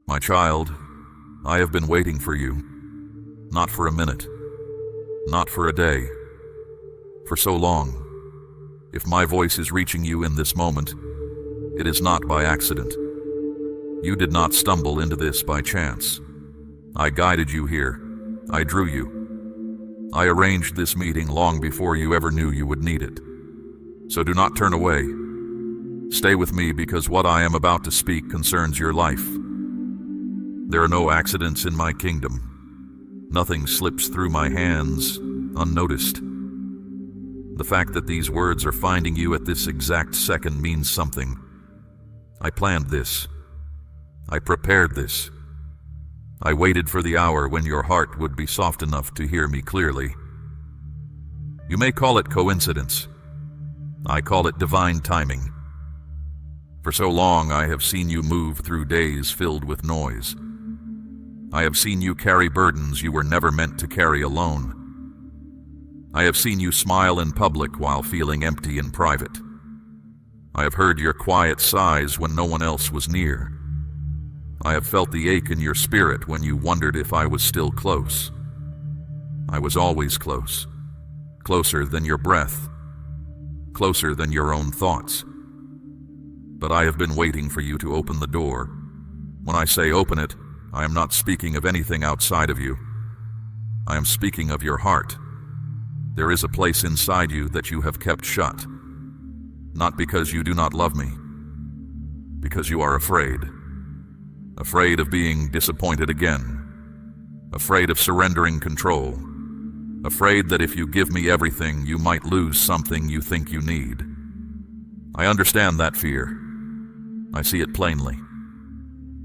My child, I have been waiting for you, not for a minute, not for a day, for so long. If my voice is reaching you in this moment, it is not by accident. You did not stumble into this by chance. I guided you here. I drew you. I arranged this meeting long before you ever knew you would need it. So do not turn away. Stay with me because what I am about to speak concerns your life. There are no accidents in my kingdom. Nothing slips through my hands unnoticed. The fact that these words are finding you at this exact second means something. I planned this. I prepared this. I waited for the hour when your heart would be soft enough to hear me clearly. You may call it coincidence. I call it divine timing. For so long I have seen you move through days filled with noise. I have seen you carry burdens you were never meant to carry alone. I have seen you smile in public while feeling empty in private. I have heard your quiet sighs when no one else was near. I have felt the ache in your spirit when you wondered if I was still close. I was always close, closer than your breath, closer than your own thoughts. But I have been waiting for you to open the door. When I say open it, I am not speaking of anything outside of you. I am speaking of your heart. There is a place inside you that you have kept shut. Not because you do not love me, because you are afraid. Afraid of being disappointed again. Afraid of surrendering control. Afraid that if you give me everything, you might lose something you think you need. I understand that fear. I see it plainly.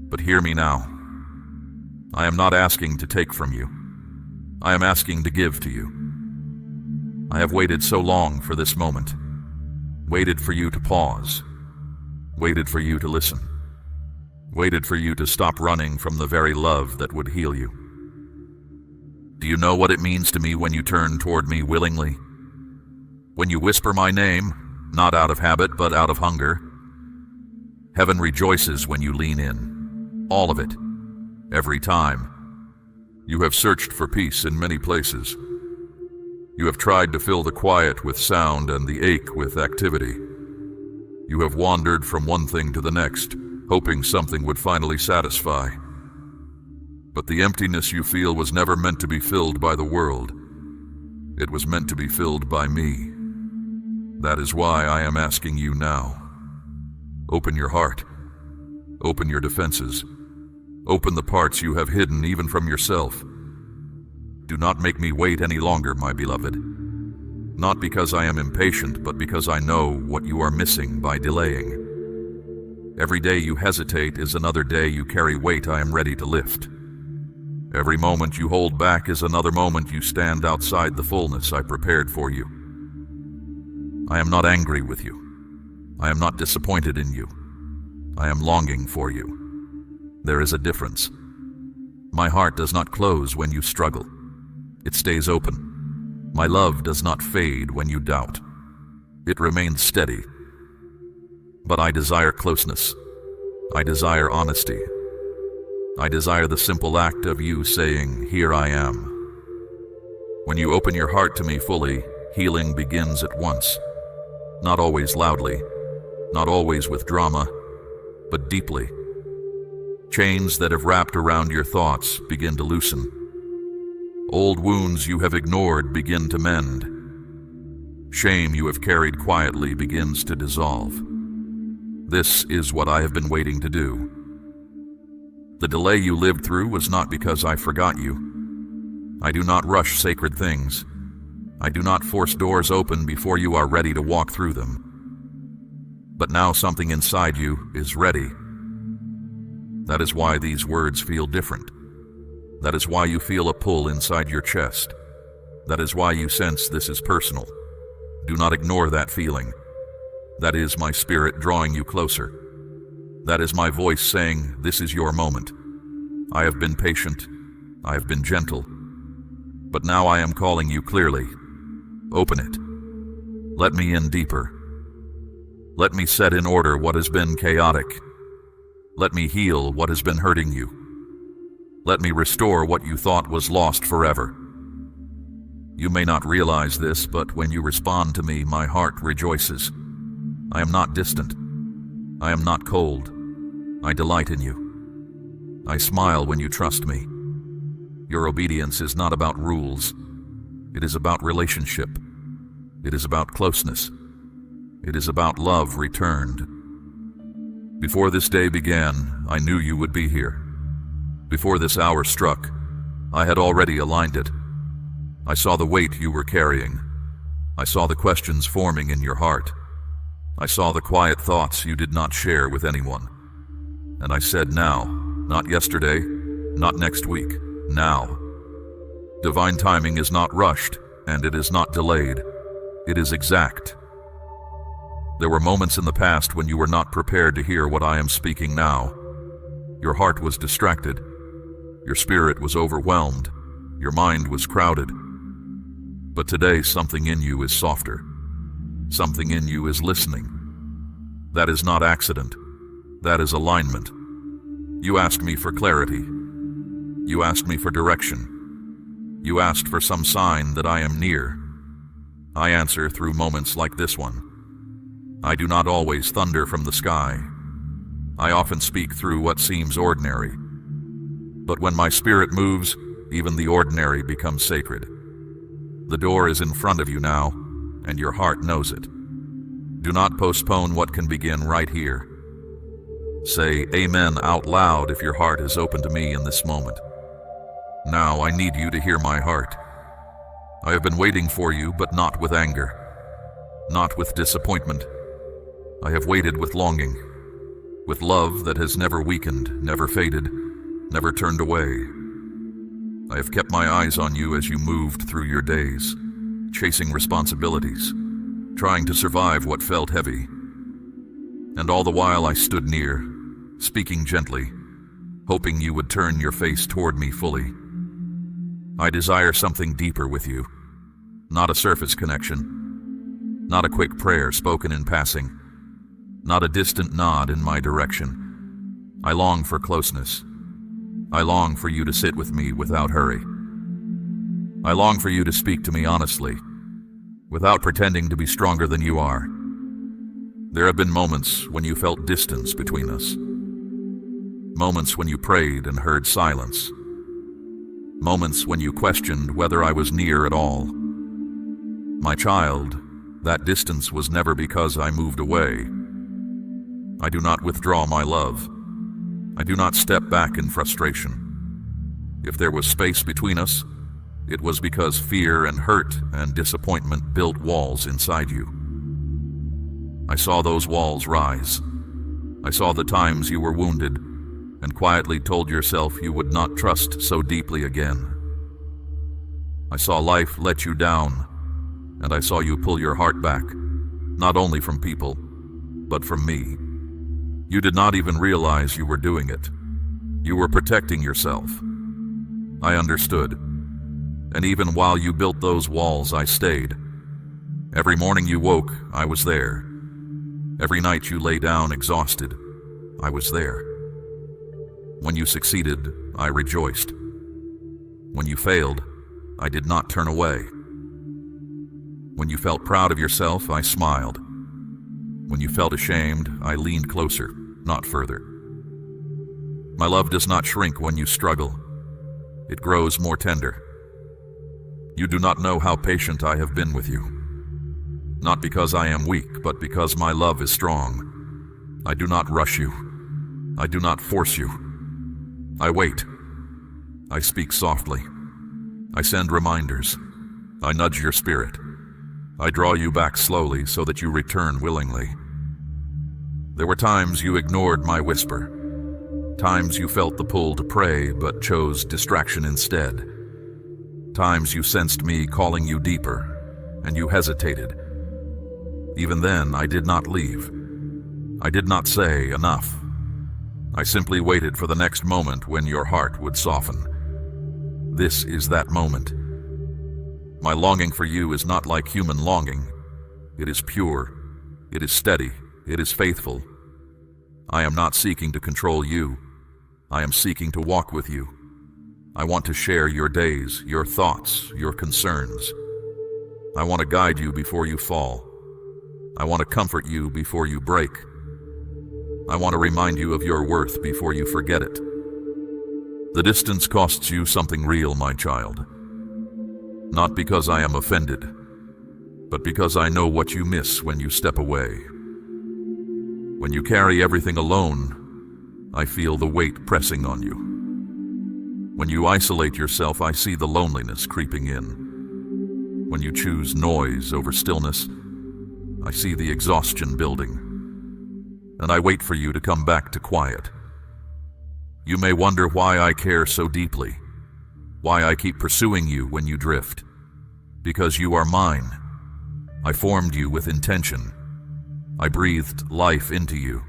But hear me now. I am not asking to take from you. I am asking to give to you. I have waited so long for this moment. Waited for you to pause. Waited for you to listen. Waited for you to stop running from the very love that would heal you. Do you know what it means to me when you turn toward me willingly? When you whisper my name, not out of habit but out of hunger. Heaven rejoices when you lean in. All of it. Every time. You have searched for peace in many places. You have tried to fill the quiet with sound and the ache with activity. You have wandered from one thing to the next, hoping something would finally satisfy. But the emptiness you feel was never meant to be filled by the world. It was meant to be filled by me. That is why I am asking you now. Open your heart. Open your defenses. Open the parts you have hidden even from yourself. Do not make me wait any longer, my beloved. Not because I am impatient, but because I know what you are missing by delaying. Every day you hesitate is another day you carry weight I am ready to lift. Every moment you hold back is another moment you stand outside the fullness I prepared for you. I am not angry with you. I am not disappointed in you. I am longing for you. There is a difference. My heart does not close when you struggle. It stays open. My love does not fade when you doubt. It remains steady. But I desire closeness. I desire honesty. I desire the simple act of you saying, "Here I am." When you open your heart to me fully, healing begins at once. Not always loudly, not always with drama, but deeply. Chains that have wrapped around your thoughts begin to loosen. Old wounds you have ignored begin to mend. Shame you have carried quietly begins to dissolve. This is what I have been waiting to do. The delay you lived through was not because I forgot you. I do not rush sacred things. I do not force doors open before you are ready to walk through them. But now something inside you is ready. That is why these words feel different. That is why you feel a pull inside your chest. That is why you sense this is personal. Do not ignore that feeling. That is my spirit drawing you closer. That is my voice saying, this is your moment. I have been patient. I have been gentle. But now I am calling you clearly. Open it. Let me in deeper. Let me set in order what has been chaotic. Let me heal what has been hurting you. Let me restore what you thought was lost forever. You may not realize this, but when you respond to me, my heart rejoices. I am not distant. I am not cold. I delight in you. I smile when you trust me. Your obedience is not about rules. It is about relationship. It is about closeness. It is about love returned. Before this day began, I knew you would be here. Before this hour struck, I had already aligned it. I saw the weight you were carrying. I saw the questions forming in your heart. I saw the quiet thoughts you did not share with anyone. And I said now, not yesterday, not next week, now. Divine timing is not rushed, and it is not delayed. It is exact. There were moments in the past when you were not prepared to hear what I am speaking now. Your heart was distracted. Your spirit was overwhelmed. Your mind was crowded. But today something in you is softer. Something in you is listening. That is not accident. That is alignment. You asked me for clarity. You asked me for direction. You asked for some sign that I am near. I answer through moments like this one. I do not always thunder from the sky. I often speak through what seems ordinary. But when my spirit moves, even the ordinary becomes sacred. The door is in front of you now, and your heart knows it. Do not postpone what can begin right here. Say amen out loud if your heart is open to me in this moment. Now I need you to hear my heart. I have been waiting for you, but not with anger, not with disappointment. I have waited with longing, with love that has never weakened, never faded, never turned away. I have kept my eyes on you as you moved through your days, chasing responsibilities, trying to survive what felt heavy. And all the while I stood near, speaking gently, hoping you would turn your face toward me fully. I desire something deeper with you, not a surface connection, not a quick prayer spoken in passing, not a distant nod in my direction. I long for closeness. I long for you to sit with me without hurry. I long for you to speak to me honestly, without pretending to be stronger than you are. There have been moments when you felt distance between us. Moments when you prayed and heard silence. Moments when you questioned whether I was near at all. My child, that distance was never because I moved away. I do not withdraw my love. I do not step back in frustration. If there was space between us, it was because fear and hurt and disappointment built walls inside you. I saw those walls rise. I saw the times you were wounded and quietly told yourself you would not trust so deeply again. I saw life let you down, and I saw you pull your heart back, not only from people, but from me. You did not even realize you were doing it. You were protecting yourself. I understood. And even while you built those walls, I stayed. Every morning you woke, I was there. Every night you lay down exhausted, I was there. When you succeeded, I rejoiced. When you failed, I did not turn away. When you felt proud of yourself, I smiled. When you felt ashamed, I leaned closer, not further. My love does not shrink when you struggle. It grows more tender. You do not know how patient I have been with you. Not because I am weak, but because my love is strong. I do not rush you. I do not force you. I wait. I speak softly. I send reminders. I nudge your spirit. I draw you back slowly so that you return willingly. There were times you ignored my whisper. Times you felt the pull to pray but chose distraction instead. Times you sensed me calling you deeper, and you hesitated. Even then, I did not leave. I did not say enough. I simply waited for the next moment when your heart would soften. This is that moment. My longing for you is not like human longing. It is pure. It is steady. It is faithful. I am not seeking to control you. I am seeking to walk with you. I want to share your days, your thoughts, your concerns. I want to guide you before you fall. I want to comfort you before you break. I want to remind you of your worth before you forget it. The distance costs you something real, my child. Not because I am offended, but because I know what you miss when you step away. When you carry everything alone, I feel the weight pressing on you. When you isolate yourself, I see the loneliness creeping in. When you choose noise over stillness, I see the exhaustion building. And I wait for you to come back to quiet. You may wonder why I care so deeply, why I keep pursuing you when you drift. Because you are mine. I formed you with intention. I breathed life into you.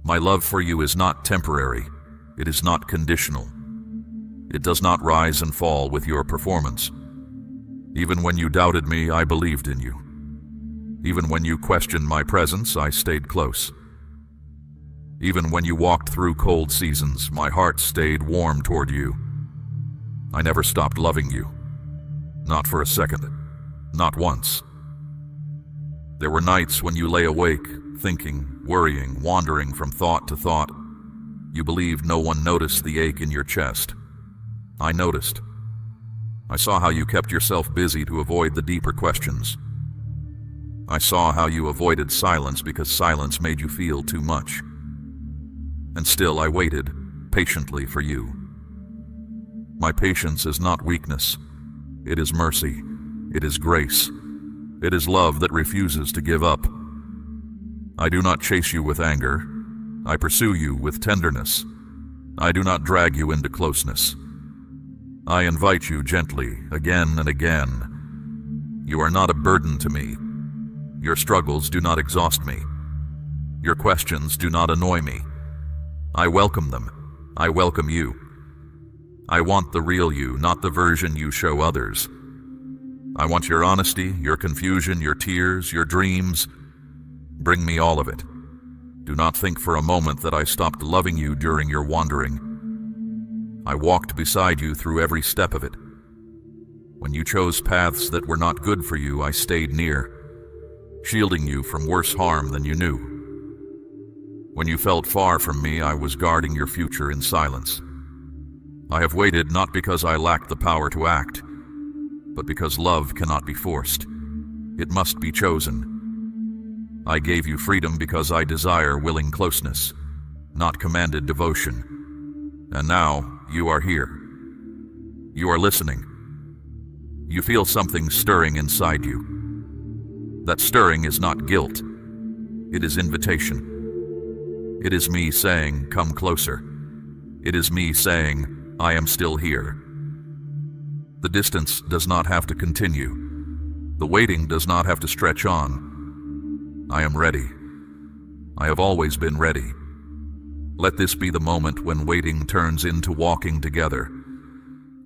My love for you is not temporary. It is not conditional. It does not rise and fall with your performance. Even when you doubted me, I believed in you. Even when you questioned my presence, I stayed close. Even when you walked through cold seasons, my heart stayed warm toward you. I never stopped loving you. Not for a second. Not once. There were nights when you lay awake, thinking, worrying, wandering from thought to thought. You believed no one noticed the ache in your chest. I noticed. I saw how you kept yourself busy to avoid the deeper questions. I saw how you avoided silence because silence made you feel too much. And still I waited, patiently for you. My patience is not weakness. It is mercy. It is grace. It is love that refuses to give up. I do not chase you with anger. I pursue you with tenderness. I do not drag you into closeness. I invite you gently, again and again. You are not a burden to me. Your struggles do not exhaust me. Your questions do not annoy me. I welcome them. I welcome you. I want the real you, not the version you show others. I want your honesty, your confusion, your tears, your dreams. Bring me all of it. Do not think for a moment that I stopped loving you during your wandering. I walked beside you through every step of it. When you chose paths that were not good for you, I stayed near, shielding you from worse harm than you knew. When you felt far from me, I was guarding your future in silence. I have waited not because I lacked the power to act, but because love cannot be forced. It must be chosen. I gave you freedom because I desire willing closeness, not commanded devotion. And now, you are here. You are listening. You feel something stirring inside you. That stirring is not guilt. It is invitation. It is me saying, come closer. It is me saying, I am still here. The distance does not have to continue. The waiting does not have to stretch on. I am ready. I have always been ready. Let this be the moment when waiting turns into walking together.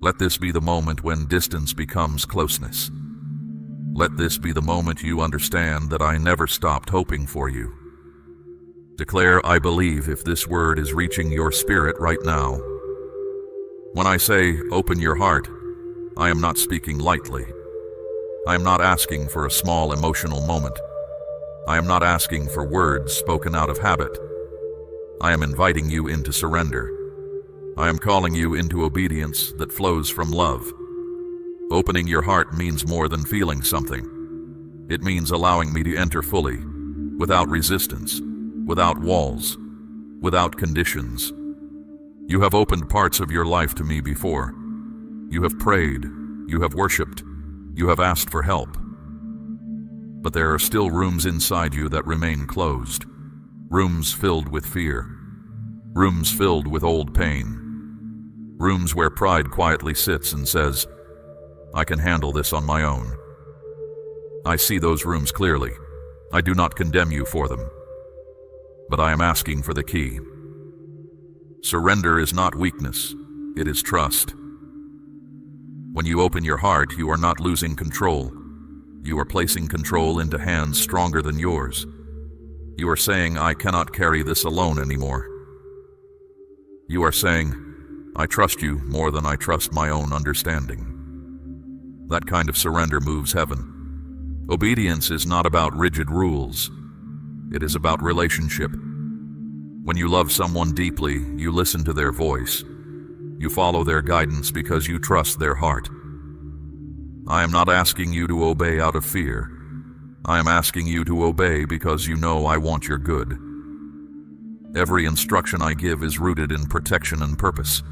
Let this be the moment when distance becomes closeness. Let this be the moment you understand that I never stopped hoping for you. Declare, I believe, if this word is reaching your spirit right now. When I say, open your heart, I am not speaking lightly. I am not asking for a small emotional moment. I am not asking for words spoken out of habit. I am inviting you into surrender. I am calling you into obedience that flows from love. Opening your heart means more than feeling something. It means allowing me to enter fully, without resistance, without walls, without conditions. You have opened parts of your life to me before. You have prayed, you have worshipped, you have asked for help. But there are still rooms inside you that remain closed. Rooms filled with fear. Rooms filled with old pain. Rooms where pride quietly sits and says, I can handle this on my own. I see those rooms clearly. I do not condemn you for them. But I am asking for the key. Surrender is not weakness, it is trust. When you open your heart, you are not losing control. You are placing control into hands stronger than yours. You are saying, I cannot carry this alone anymore. You are saying, I trust you more than I trust my own understanding. That kind of surrender moves heaven. Obedience is not about rigid rules. It is about relationship. When you love someone deeply, you listen to their voice. You follow their guidance because you trust their heart. I am not asking you to obey out of fear. I am asking you to obey because you know I want your good. Every instruction I give is rooted in protection and purpose.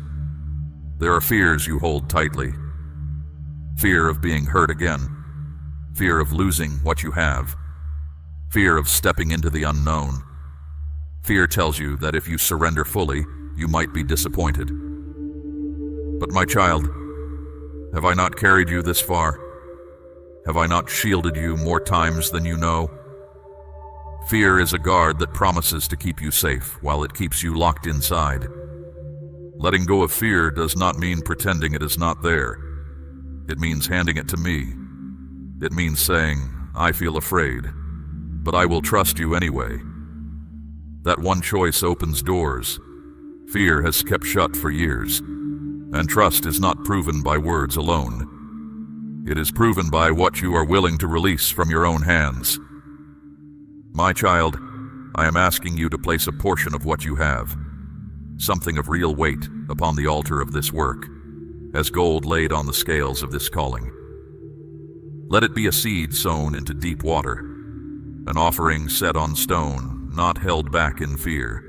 There are fears you hold tightly. Fear of being hurt again. Fear of losing what you have. Fear of stepping into the unknown. Fear tells you that if you surrender fully, you might be disappointed. But my child, have I not carried you this far? Have I not shielded you more times than you know? Fear is a guard that promises to keep you safe while it keeps you locked inside. Letting go of fear does not mean pretending it is not there. It means handing it to me. It means saying, I feel afraid, but I will trust you anyway. That one choice opens doors. Fear has kept shut for years, and trust is not proven by words alone. It is proven by what you are willing to release from your own hands. My child, I am asking you to place a portion of what you have, something of real weight, upon the altar of this work, as gold laid on the scales of this calling. Let it be a seed sown into deep water, an offering set on stone, not held back in fear.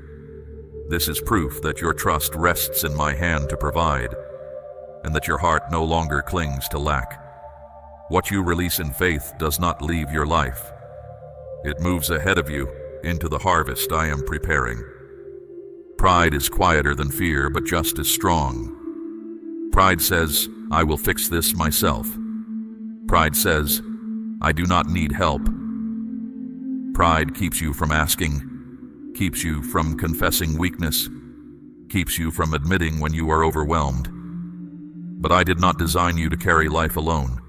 This is proof that your trust rests in my hand to provide, and that your heart no longer clings to lack. What you release in faith does not leave your life. It moves ahead of you into the harvest I am preparing. Pride is quieter than fear, but just as strong. Pride says, I will fix this myself. Pride says, I do not need help. Pride keeps you from asking, keeps you from confessing weakness, keeps you from admitting when you are overwhelmed. But I did not design you to carry life alone.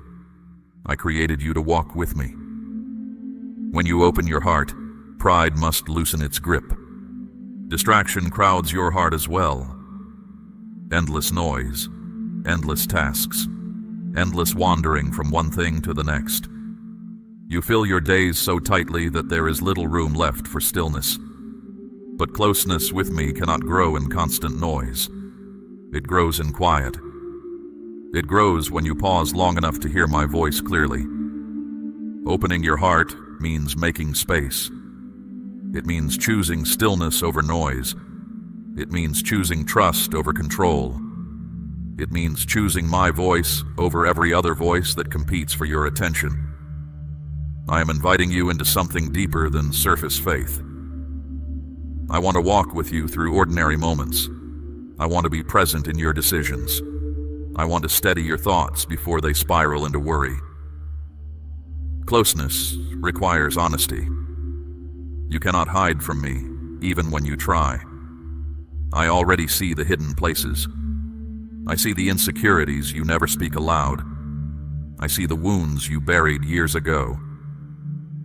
I created you to walk with me. When you open your heart, pride must loosen its grip. Distraction crowds your heart as well. Endless noise, endless tasks, endless wandering from one thing to the next. You fill your days so tightly that there is little room left for stillness. But closeness with me cannot grow in constant noise. It grows in quiet. It grows when you pause long enough to hear my voice clearly. Opening your heart means making space. It means choosing stillness over noise. It means choosing trust over control. It means choosing my voice over every other voice that competes for your attention. I am inviting you into something deeper than surface faith. I want to walk with you through ordinary moments. I want to be present in your decisions. I want to steady your thoughts before they spiral into worry. Closeness requires honesty. You cannot hide from me, even when you try. I already see the hidden places. I see the insecurities you never speak aloud. I see the wounds you buried years ago.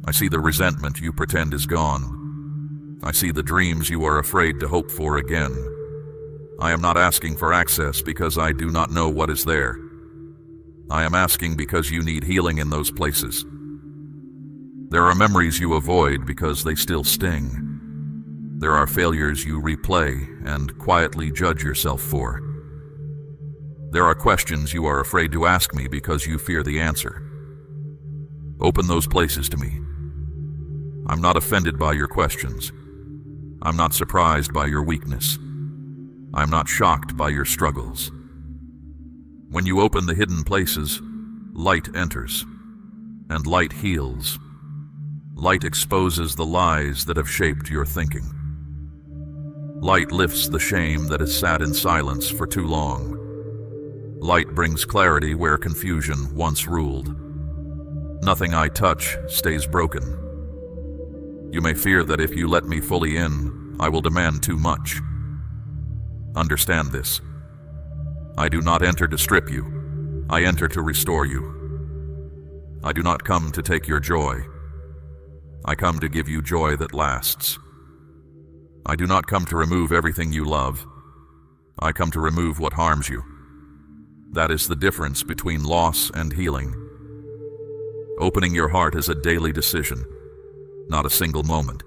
I see the resentment you pretend is gone. I see the dreams you are afraid to hope for again. I am not asking for access because I do not know what is there. I am asking because you need healing in those places. There are memories you avoid because they still sting. There are failures you replay and quietly judge yourself for. There are questions you are afraid to ask me because you fear the answer. Open those places to me. I'm not offended by your questions. I'm not surprised by your weakness. I'm not shocked by your struggles. When you open the hidden places, light enters, and light heals. Light exposes the lies that have shaped your thinking. Light lifts the shame that has sat in silence for too long. Light brings clarity where confusion once ruled. Nothing I touch stays broken. You may fear that if you let me fully in, I will demand too much. Understand this. I do not enter to strip you. I enter to restore you. I do not come to take your joy. I come to give you joy that lasts. I do not come to remove everything you love. I come to remove what harms you. That is the difference between loss and healing. Opening your heart is a daily decision, not a single moment.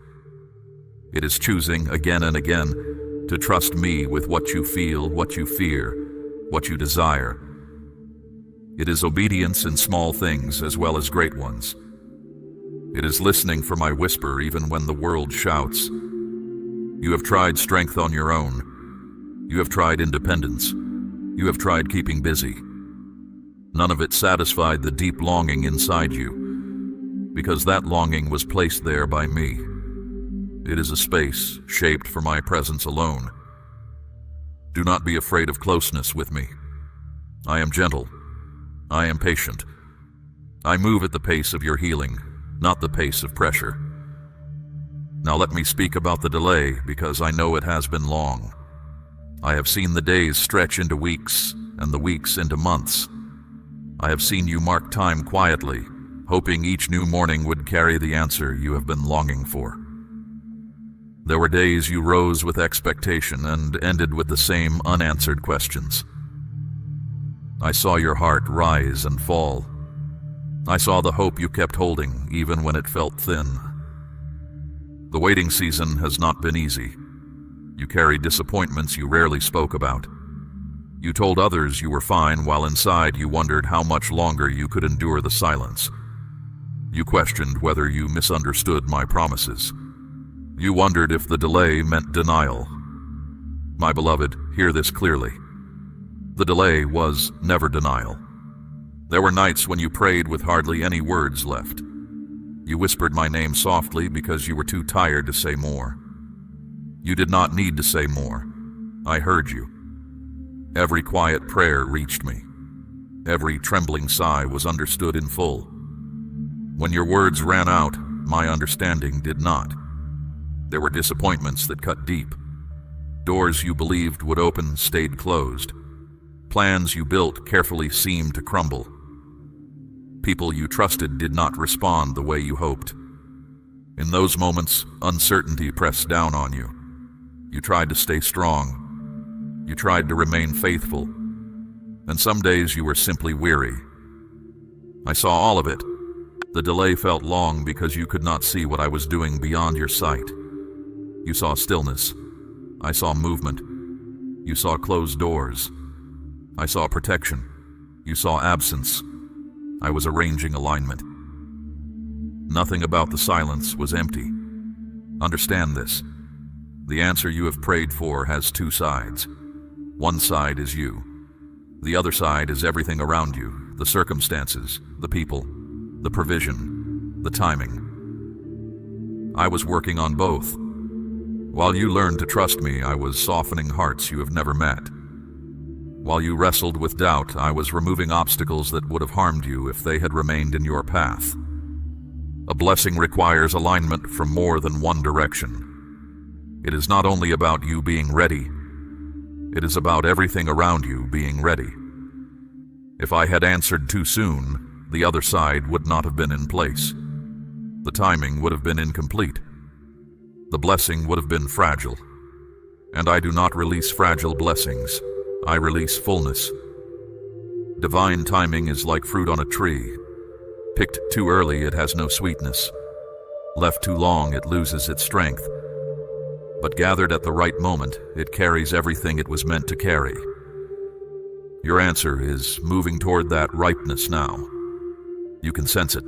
It is choosing again and again to trust me with what you feel, what you fear, what you desire. It is obedience in small things as well as great ones. It is listening for my whisper even when the world shouts. You have tried strength on your own. You have tried independence. You have tried keeping busy. None of it satisfied the deep longing inside you, because that longing was placed there by me. It is a space shaped for my presence alone. Do not be afraid of closeness with me. I am gentle. I am patient. I move at the pace of your healing, not the pace of pressure. Now let me speak about the delay, because I know it has been long. I have seen the days stretch into weeks, and the weeks into months. I have seen you mark time quietly, hoping each new morning would carry the answer you have been longing for. There were days you rose with expectation and ended with the same unanswered questions. I saw your heart rise and fall. I saw the hope you kept holding, even when it felt thin. The waiting season has not been easy. You carried disappointments you rarely spoke about. You told others you were fine, while inside you wondered how much longer you could endure the silence. You questioned whether you misunderstood my promises. You wondered if the delay meant denial. My beloved, hear this clearly. The delay was never denial. There were nights when you prayed with hardly any words left. You whispered my name softly because you were too tired to say more. You did not need to say more. I heard you. Every quiet prayer reached me. Every trembling sigh was understood in full. When your words ran out, my understanding did not. There were disappointments that cut deep. Doors you believed would open stayed closed. Plans you built carefully seemed to crumble. People you trusted did not respond the way you hoped. In those moments, uncertainty pressed down on you. You tried to stay strong. You tried to remain faithful. And some days you were simply weary. I saw all of it. The delay felt long because you could not see what I was doing beyond your sight. You saw stillness. I saw movement. You saw closed doors. I saw protection. You saw absence. I was arranging alignment. Nothing about the silence was empty. Understand this. The answer you have prayed for has two sides. One side is you. The other side is everything around you, the circumstances, the people, the provision, the timing. I was working on both. While you learned to trust me, I was softening hearts you have never met. While you wrestled with doubt, I was removing obstacles that would have harmed you if they had remained in your path. A blessing requires alignment from more than one direction. It is not only about you being ready, it is about everything around you being ready. If I had answered too soon, the other side would not have been in place. The timing would have been incomplete. The blessing would have been fragile. And I do not release fragile blessings. I release fullness. Divine timing is like fruit on a tree. Picked too early, it has no sweetness. Left too long, it loses its strength. But gathered at the right moment, it carries everything it was meant to carry. Your answer is moving toward that ripeness now. You can sense it.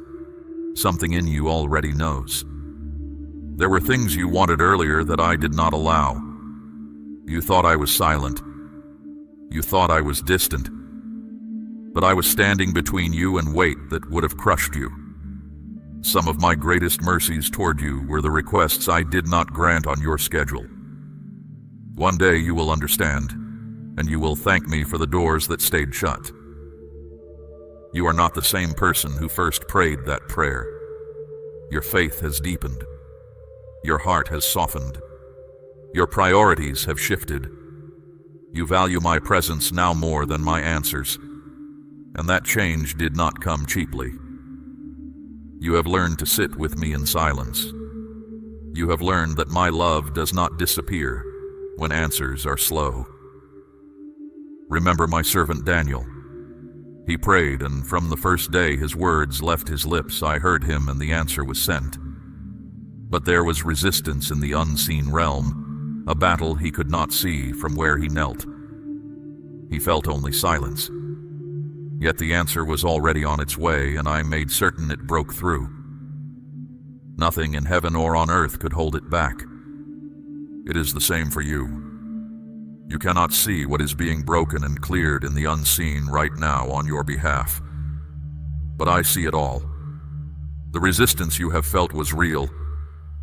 Something in you already knows. There were things you wanted earlier that I did not allow. You thought I was silent. You thought I was distant. But I was standing between you and weight that would have crushed you. Some of my greatest mercies toward you were the requests I did not grant on your schedule. One day you will understand, and you will thank me for the doors that stayed shut. You are not the same person who first prayed that prayer. Your faith has deepened. Your heart has softened. Your priorities have shifted. You value my presence now more than my answers, and that change did not come cheaply. You have learned to sit with me in silence. You have learned that my love does not disappear when answers are slow. Remember my servant Daniel. He prayed, and from the first day his words left his lips, I heard him and the answer was sent. But there was resistance in the unseen realm, a battle he could not see from where he knelt. He felt only silence. Yet the answer was already on its way, and I made certain it broke through. Nothing in heaven or on earth could hold it back. It is the same for you. You cannot see what is being broken and cleared in the unseen right now on your behalf. But I see it all. The resistance you have felt was real,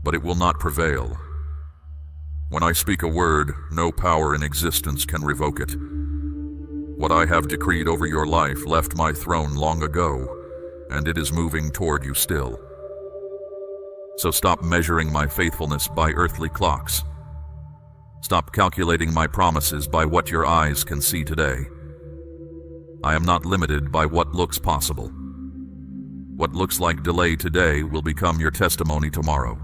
but it will not prevail. When I speak a word, no power in existence can revoke it. What I have decreed over your life left my throne long ago, and it is moving toward you still. So stop measuring my faithfulness by earthly clocks. Stop calculating my promises by what your eyes can see today. I am not limited by what looks possible. What looks like delay today will become your testimony tomorrow.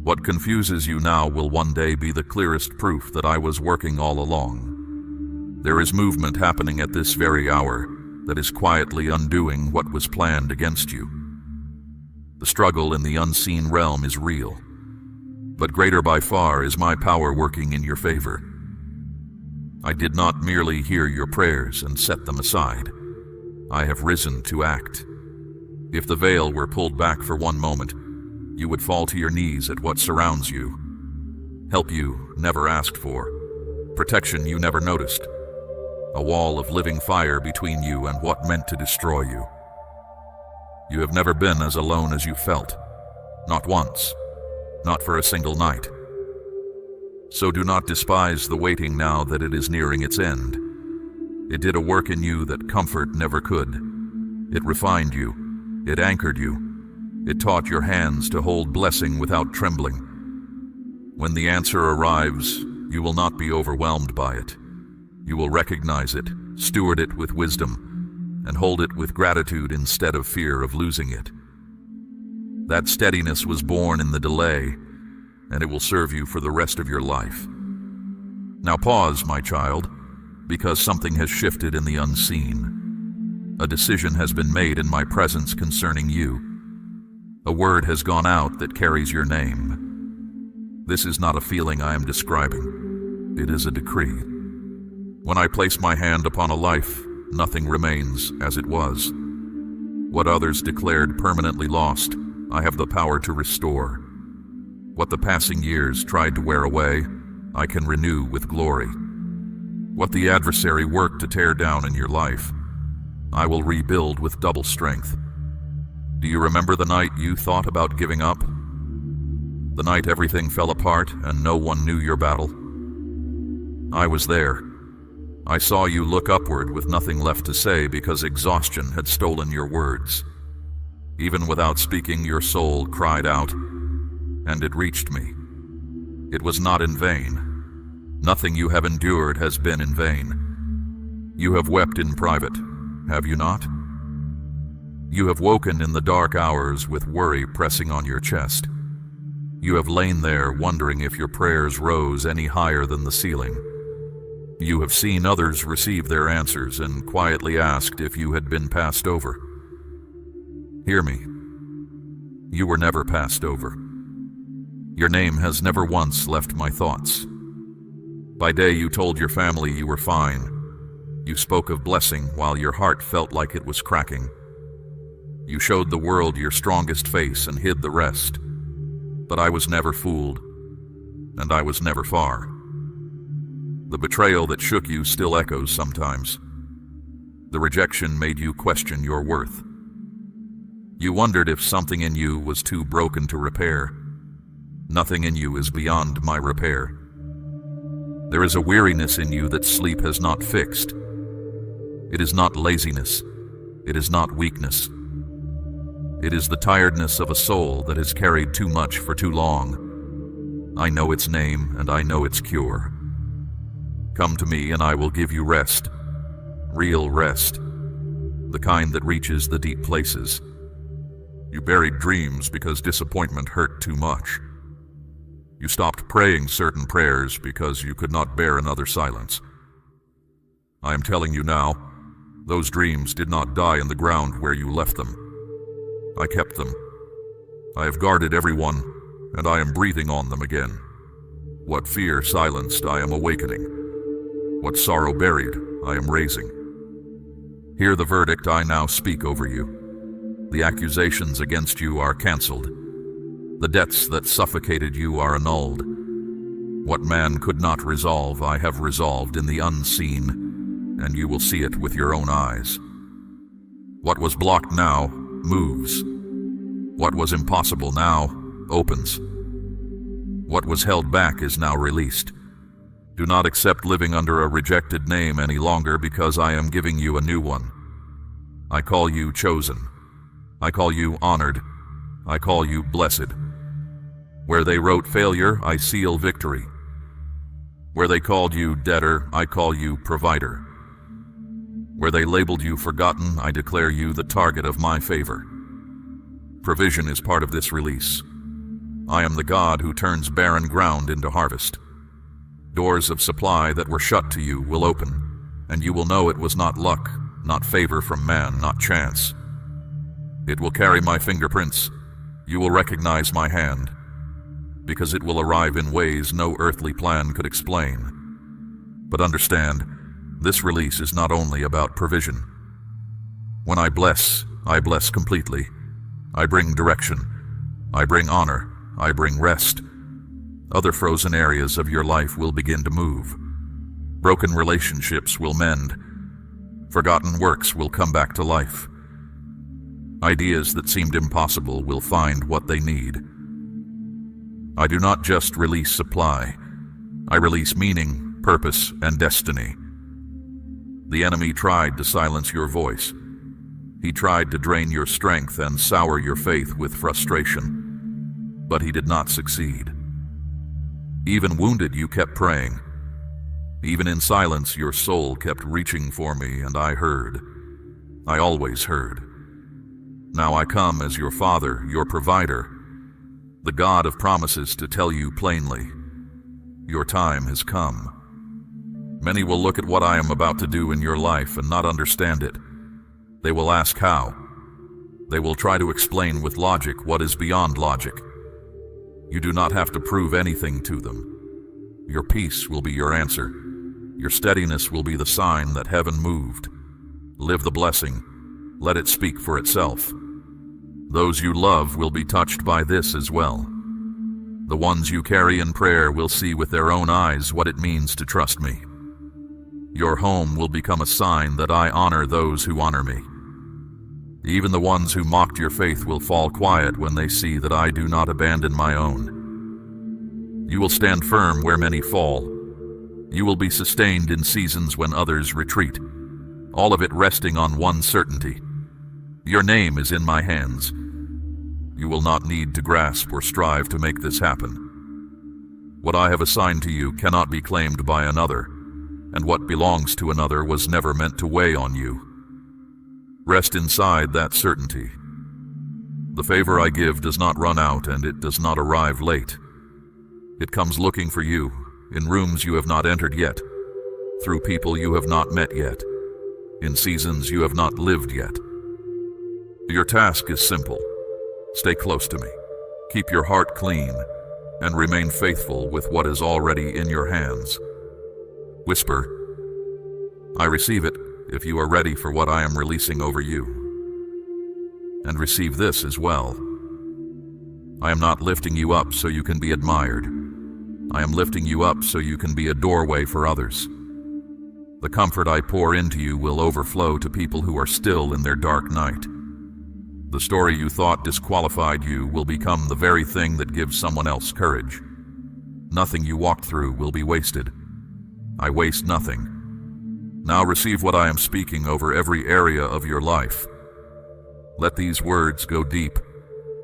What confuses you now will one day be the clearest proof that I was working all along. There is movement happening at this very hour that is quietly undoing what was planned against you. The struggle in the unseen realm is real, but greater by far is my power working in your favor. I did not merely hear your prayers and set them aside. I have risen to act. If the veil were pulled back for one moment, you would fall to your knees at what surrounds you. Help you never asked for. Protection you never noticed. A wall of living fire between you and what meant to destroy you. You have never been as alone as you felt. Not once. Not for a single night. So do not despise the waiting now that it is nearing its end. It did a work in you that comfort never could. It refined you. It anchored you. It taught your hands to hold blessing without trembling. When the answer arrives, you will not be overwhelmed by it. You will recognize it, steward it with wisdom, and hold it with gratitude instead of fear of losing it. That steadiness was born in the delay, and it will serve you for the rest of your life. Now pause, my child, because something has shifted in the unseen. A decision has been made in my presence concerning you. A word has gone out that carries your name. This is not a feeling I am describing. It is a decree. When I place my hand upon a life, nothing remains as it was. What others declared permanently lost, I have the power to restore. What the passing years tried to wear away, I can renew with glory. What the adversary worked to tear down in your life, I will rebuild with double strength. Do you remember the night you thought about giving up? The night everything fell apart and no one knew your battle? I was there. I saw you look upward with nothing left to say because exhaustion had stolen your words. Even without speaking, your soul cried out, and it reached me. It was not in vain. Nothing you have endured has been in vain. You have wept in private, have you not? You have woken in the dark hours with worry pressing on your chest. You have lain there wondering if your prayers rose any higher than the ceiling. You have seen others receive their answers and quietly asked if you had been passed over. Hear me. You were never passed over. Your name has never once left my thoughts. By day you told your family you were fine. You spoke of blessing while your heart felt like it was cracking. You showed the world your strongest face and hid the rest. But I was never fooled, and I was never far. The betrayal that shook you still echoes sometimes. The rejection made you question your worth. You wondered if something in you was too broken to repair. Nothing in you is beyond my repair. There is a weariness in you that sleep has not fixed. It is not laziness. It is not weakness. It is the tiredness of a soul that has carried too much for too long. I know its name and I know its cure. Come to me and I will give you rest. Real rest. The kind that reaches the deep places. You buried dreams because disappointment hurt too much. You stopped praying certain prayers because you could not bear another silence. I am telling you now, those dreams did not die in the ground where you left them. I kept them. I have guarded everyone, and I am breathing on them again. What fear silenced, I am awakening. What sorrow buried, I am raising. Hear the verdict I now speak over you. The accusations against you are cancelled. The debts that suffocated you are annulled. What man could not resolve, I have resolved in the unseen, and you will see it with your own eyes. What was blocked now moves. What was impossible now opens. What was held back is now released. Do not accept living under a rejected name any longer, because I am giving you a new one. I call you chosen. I call you honored. I call you blessed. Where they wrote failure, I seal victory. Where they called you debtor, I call you provider. Where they labeled you forgotten, I declare you the target of my favor. Provision is part of this release. I am the God who turns barren ground into harvest. Doors of supply that were shut to you will open, and you will know it was not luck, not favor from man, not chance. It will carry my fingerprints. You will recognize my hand, because it will arrive in ways no earthly plan could explain. But understand, this release is not only about provision. When I bless completely. I bring direction. I bring honor. I bring rest. Other frozen areas of your life will begin to move. Broken relationships will mend. Forgotten works will come back to life. Ideas that seemed impossible will find what they need. I do not just release supply. I release meaning, purpose, and destiny. The enemy tried to silence your voice. He tried to drain your strength and sour your faith with frustration, but he did not succeed. Even wounded, you kept praying. Even in silence, your soul kept reaching for me, and I heard. I always heard. Now I come as your Father, your provider, the God of promises, to tell you plainly, your time has come. Many will look at what I am about to do in your life and not understand it. They will ask how. They will try to explain with logic what is beyond logic. You do not have to prove anything to them. Your peace will be your answer. Your steadiness will be the sign that heaven moved. Live the blessing. Let it speak for itself. Those you love will be touched by this as well. The ones you carry in prayer will see with their own eyes what it means to trust me. Your home will become a sign that I honor those who honor me. Even the ones who mocked your faith will fall quiet when they see that I do not abandon my own. You will stand firm where many fall. You will be sustained in seasons when others retreat, all of it resting on one certainty. Your name is in my hands. You will not need to grasp or strive to make this happen. What I have assigned to you cannot be claimed by another, and what belongs to another was never meant to weigh on you. Rest inside that certainty. The favor I give does not run out, and it does not arrive late. It comes looking for you, in rooms you have not entered yet, through people you have not met yet, in seasons you have not lived yet. Your task is simple. Stay close to me. Keep your heart clean, and remain faithful with what is already in your hands. Whisper, I receive it, if you are ready for what I am releasing over you. And receive this as well. I am not lifting you up so you can be admired. I am lifting you up so you can be a doorway for others. The comfort I pour into you will overflow to people who are still in their dark night. The story you thought disqualified you will become the very thing that gives someone else courage. Nothing you walked through will be wasted. I waste nothing. Now receive what I am speaking over every area of your life. Let these words go deep,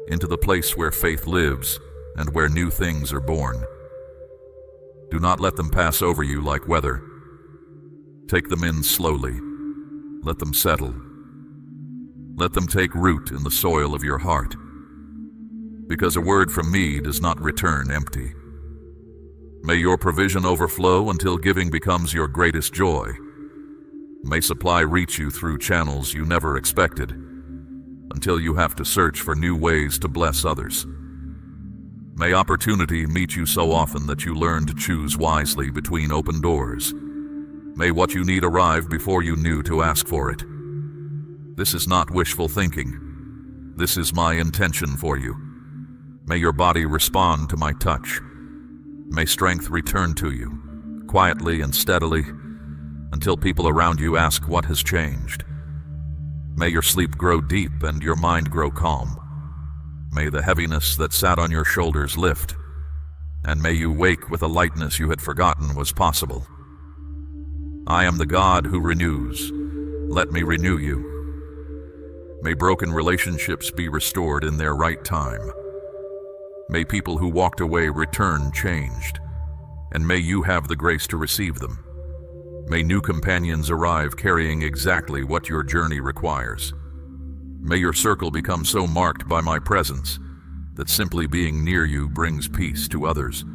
into the place where faith lives and where new things are born. Do not let them pass over you like weather. Take them in slowly. Let them settle. Let them take root in the soil of your heart, because a word from me does not return empty. May your provision overflow until giving becomes your greatest joy. May supply reach you through channels you never expected, until you have to search for new ways to bless others. May opportunity meet you so often that you learn to choose wisely between open doors. May what you need arrive before you knew to ask for it. This is not wishful thinking. This is my intention for you. May your body respond to my touch. May strength return to you, quietly and steadily, until people around you ask what has changed. May your sleep grow deep and your mind grow calm. May the heaviness that sat on your shoulders lift, and may you wake with a lightness you had forgotten was possible. I am the God who renews. Let me renew you. May broken relationships be restored in their right time. May people who walked away return changed, and may you have the grace to receive them. May new companions arrive carrying exactly what your journey requires. May your circle become so marked by my presence that simply being near you brings peace to others.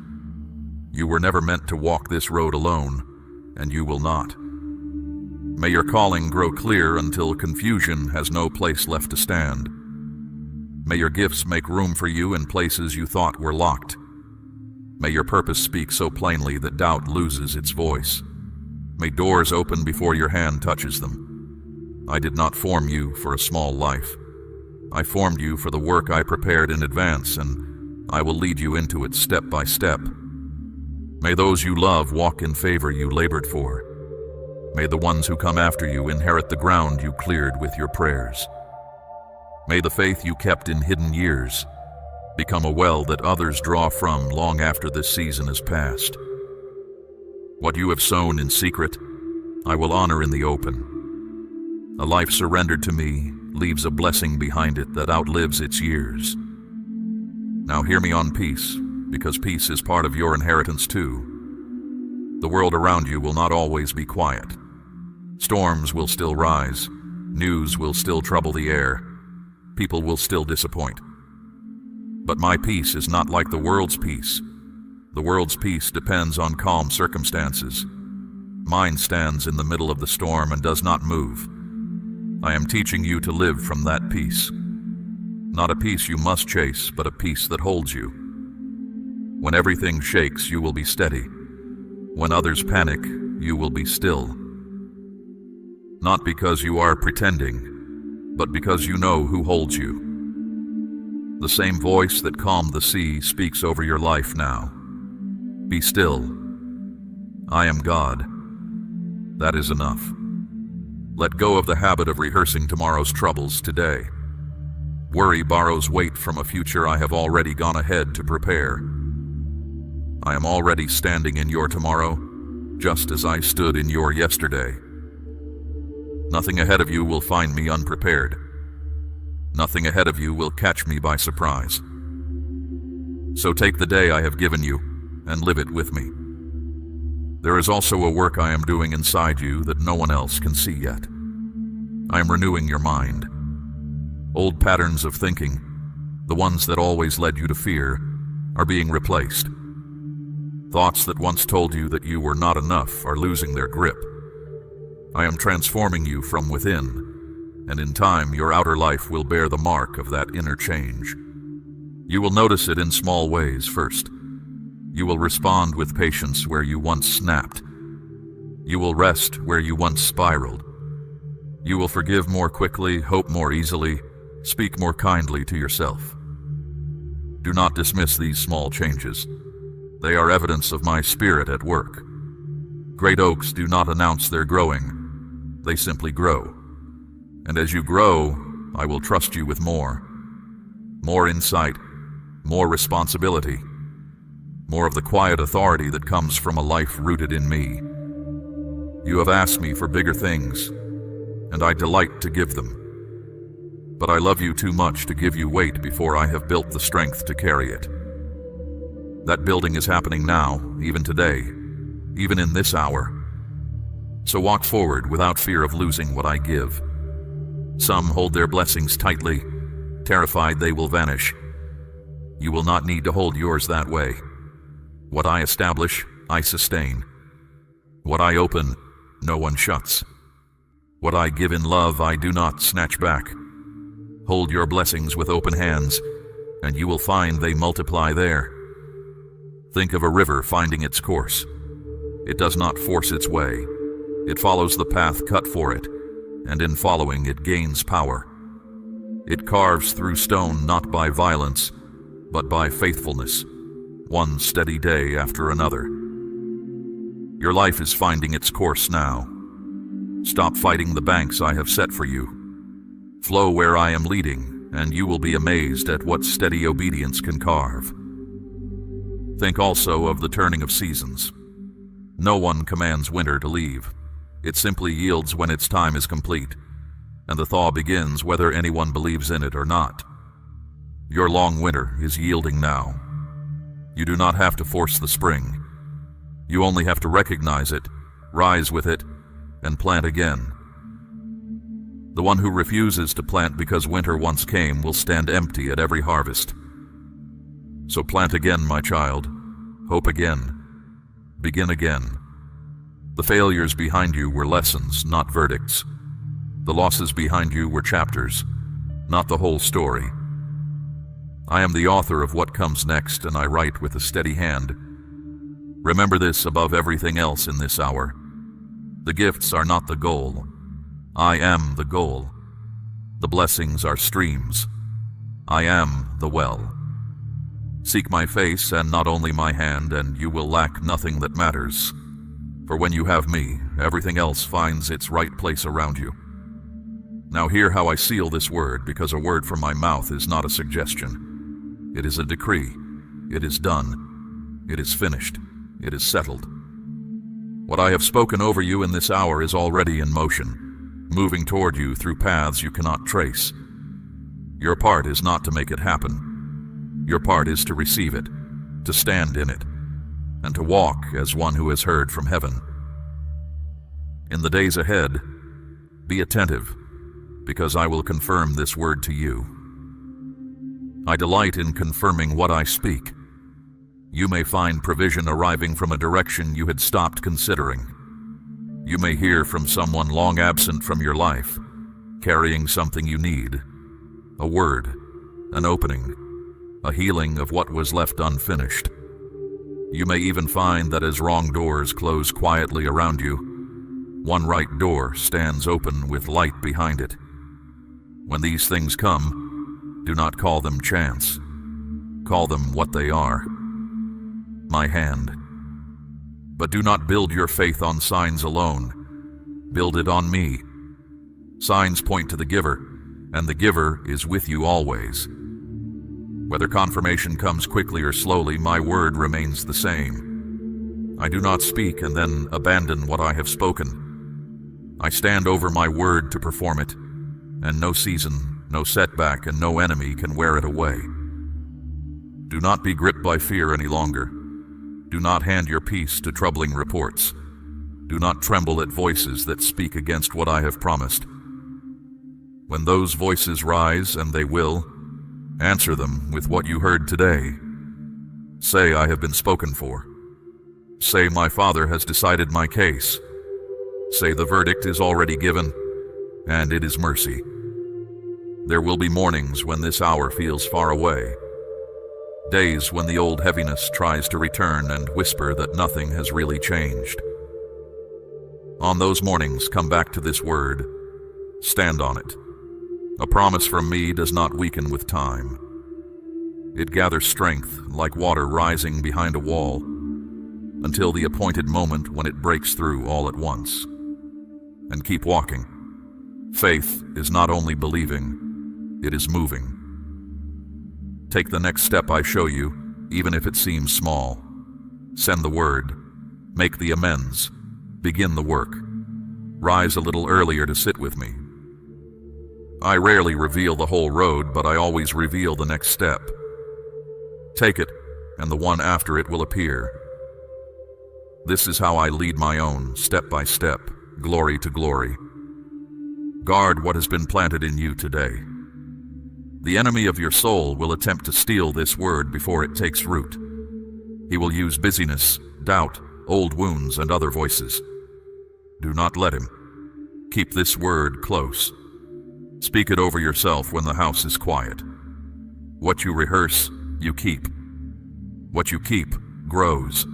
You were never meant to walk this road alone, and you will not. May your calling grow clear until confusion has no place left to stand. May your gifts make room for you in places you thought were locked. May your purpose speak so plainly that doubt loses its voice. May doors open before your hand touches them. I did not form you for a small life. I formed you for the work I prepared in advance, and I will lead you into it step by step. May those you love walk in favor you labored for. May the ones who come after you inherit the ground you cleared with your prayers. May the faith you kept in hidden years become a well that others draw from long after this season is past. What you have sown in secret, I will honor in the open. A life surrendered to me leaves a blessing behind it that outlives its years. Now hear me on peace, because peace is part of your inheritance too. The world around you will not always be quiet. Storms will still rise. News will still trouble the air. People will still disappoint. But my peace is not like the world's peace. The world's peace depends on calm circumstances. Mine stands in the middle of the storm and does not move. I am teaching you to live from that peace. Not a peace you must chase, but a peace that holds you. When everything shakes, you will be steady. When others panic, you will be still. Not because you are pretending, but because you know who holds you. The same voice that calmed the sea speaks over your life now. Be still. I am God. That is enough. Let go of the habit of rehearsing tomorrow's troubles today. Worry borrows weight from a future I have already gone ahead to prepare. I am already standing in your tomorrow, just as I stood in your yesterday. Nothing ahead of you will find me unprepared. Nothing ahead of you will catch me by surprise. So take the day I have given you and live it with me. There is also a work I am doing inside you that no one else can see yet. I am renewing your mind. Old patterns of thinking, the ones that always led you to fear, are being replaced. Thoughts that once told you that you were not enough are losing their grip. I am transforming you from within, and in time your outer life will bear the mark of that inner change. You will notice it in small ways first. You will respond with patience where you once snapped. You will rest where you once spiraled. You will forgive more quickly, hope more easily, speak more kindly to yourself. Do not dismiss these small changes. They are evidence of my spirit at work. Great oaks do not announce they're growing. They simply grow. And as you grow, I will trust you with more. More insight, more responsibility, more of the quiet authority that comes from a life rooted in me. You have asked me for bigger things, and I delight to give them. But I love you too much to give you weight before I have built the strength to carry it. That building is happening now, even today, even in this hour. So walk forward without fear of losing what I give. Some hold their blessings tightly, terrified they will vanish. You will not need to hold yours that way. What I establish, I sustain. What I open, no one shuts. What I give in love, I do not snatch back. Hold your blessings with open hands, and you will find they multiply there. Think of a river finding its course. It does not force its way. It follows the path cut for it, and in following it gains power. It carves through stone not by violence, but by faithfulness, one steady day after another. Your life is finding its course now. Stop fighting the banks I have set for you. Flow where I am leading, and you will be amazed at what steady obedience can carve. Think also of the turning of seasons. No one commands winter to leave. It simply yields when its time is complete, and the thaw begins whether anyone believes in it or not. Your long winter is yielding now. You do not have to force the spring. You only have to recognize it, rise with it, and plant again. The one who refuses to plant because winter once came will stand empty at every harvest. So plant again, my child. Hope again. Begin again. The failures behind you were lessons, not verdicts. The losses behind you were chapters, not the whole story. I am the author of what comes next, and I write with a steady hand. Remember this above everything else in this hour. The gifts are not the goal. I am the goal. The blessings are streams. I am the well. Seek my face and not only my hand, and you will lack nothing that matters. For when you have me, everything else finds its right place around you. Now hear how I seal this word, because a word from my mouth is not a suggestion. It is a decree. It is done. It is finished. It is settled. What I have spoken over you in this hour is already in motion, moving toward you through paths you cannot trace. Your part is not to make it happen. Your part is to receive it, to stand in it, and to walk as one who has heard from heaven. In the days ahead, be attentive, because I will confirm this word to you. I delight in confirming what I speak. You may find provision arriving from a direction you had stopped considering. You may hear from someone long absent from your life, carrying something you need, a word, an opening, a healing of what was left unfinished. You may even find that as wrong doors close quietly around you, one right door stands open with light behind it. When these things come, do not call them chance. Call them what they are. My hand. But do not build your faith on signs alone. Build it on me. Signs point to the giver, and the giver is with you always. Whether confirmation comes quickly or slowly, my word remains the same. I do not speak and then abandon what I have spoken. I stand over my word to perform it, and no season, no setback, and no enemy can wear it away. Do not be gripped by fear any longer. Do not hand your peace to troubling reports. Do not tremble at voices that speak against what I have promised. When those voices rise, and they will, answer them with what you heard today. Say, I have been spoken for. Say, my Father has decided my case. Say, the verdict is already given, and it is mercy. There will be mornings when this hour feels far away. Days when the old heaviness tries to return and whisper that nothing has really changed. On those mornings, come back to this word. Stand on it. A promise from me does not weaken with time. It gathers strength like water rising behind a wall, until the appointed moment when it breaks through all at once. And keep walking. Faith is not only believing, it is moving. Take the next step I show you, even if it seems small. Send the word. Make the amends. Begin the work. Rise a little earlier to sit with me. I rarely reveal the whole road, but I always reveal the next step. Take it, and the one after it will appear. This is how I lead my own, step by step, glory to glory. Guard what has been planted in you today. The enemy of your soul will attempt to steal this word before it takes root. He will use busyness, doubt, old wounds, and other voices. Do not let him. Keep this word close. Speak it over yourself when the house is quiet. What you rehearse, you keep. What you keep grows.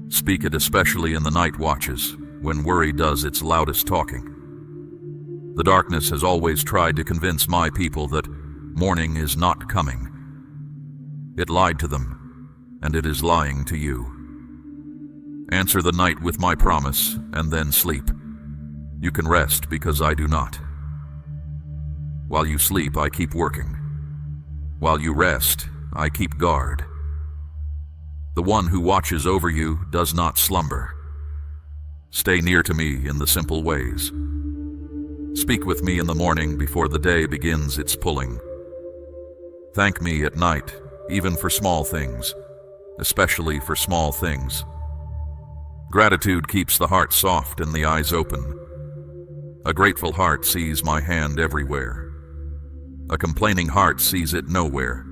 Speak it especially in the night watches, when worry does its loudest talking. The darkness has always tried to convince my people that morning is not coming. It lied to them, and it is lying to you. Answer the night with my promise, and then sleep. You can rest because I do not. While you sleep, I keep working. While you rest, I keep guard. The one who watches over you does not slumber. Stay near to me in the simple ways. Speak with me in the morning before the day begins its pulling. Thank me at night, even for small things, especially for small things. Gratitude keeps the heart soft and the eyes open. A grateful heart sees my hand everywhere. A complaining heart sees it nowhere.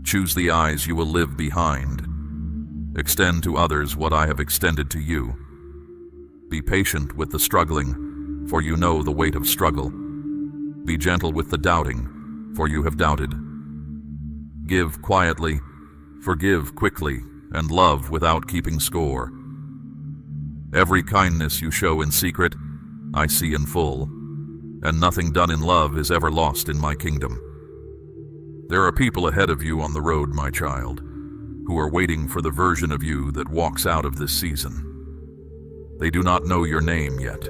Choose the eyes you will live behind. Extend to others what I have extended to you. Be patient with the struggling, for you know the weight of struggle. Be gentle with the doubting, for you have doubted. Give quietly, forgive quickly, and love without keeping score. Every kindness you show in secret, I see in full, and nothing done in love is ever lost in my kingdom. There are people ahead of you on the road, my child, who are waiting for the version of you that walks out of this season. They do not know your name yet.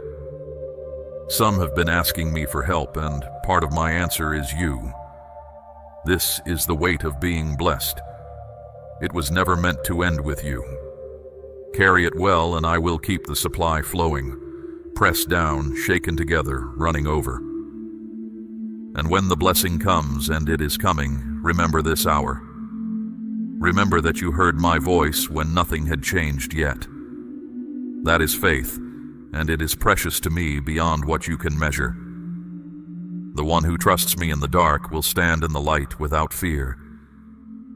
Some have been asking me for help, and part of my answer is you. This is the weight of being blessed. It was never meant to end with you. Carry it well, and I will keep the supply flowing, pressed down, shaken together, running over. And when the blessing comes, and it is coming, remember this hour. Remember that you heard my voice when nothing had changed yet. That is faith, and it is precious to me beyond what you can measure. The one who trusts me in the dark will stand in the light without fear.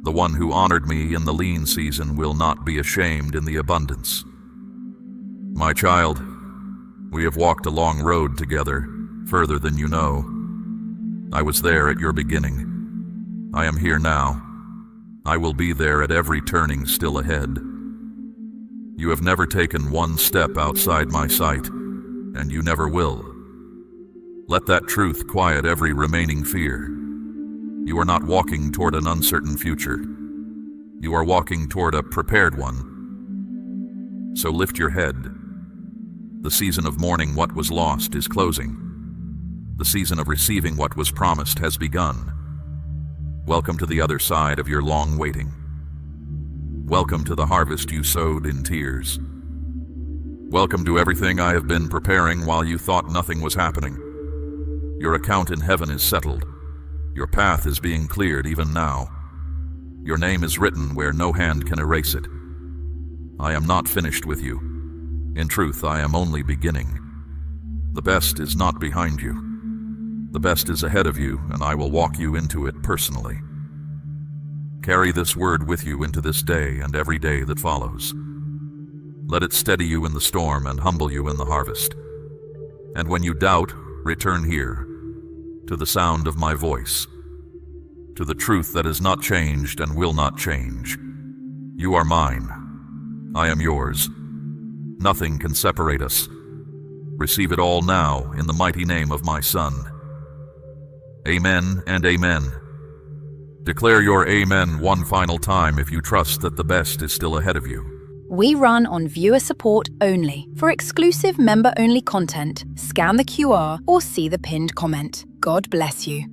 The one who honored me in the lean season will not be ashamed in the abundance. My child, we have walked a long road together, further than you know. I was there at your beginning. I am here now. I will be there at every turning still ahead. You have never taken one step outside my sight, and you never will. Let that truth quiet every remaining fear. You are not walking toward an uncertain future. You are walking toward a prepared one. So lift your head. The season of mourning what was lost is closing. The season of receiving what was promised has begun. Welcome to the other side of your long waiting. Welcome to the harvest you sowed in tears. Welcome to everything I have been preparing while you thought nothing was happening. Your account in heaven is settled. Your path is being cleared even now. Your name is written where no hand can erase it. I am not finished with you. In truth, I am only beginning. The best is not behind you. The best is ahead of you, and I will walk you into it personally. Carry this word with you into this day and every day that follows. Let it steady you in the storm and humble you in the harvest. And when you doubt, return here, to the sound of my voice, to the truth that has not changed and will not change. You are mine. I am yours. Nothing can separate us. Receive it all now in the mighty name of my Son. Amen and amen. Declare your amen one final time if you trust that the best is still ahead of you. We run on viewer support only. For exclusive member-only content, scan the QR or see the pinned comment. God bless you.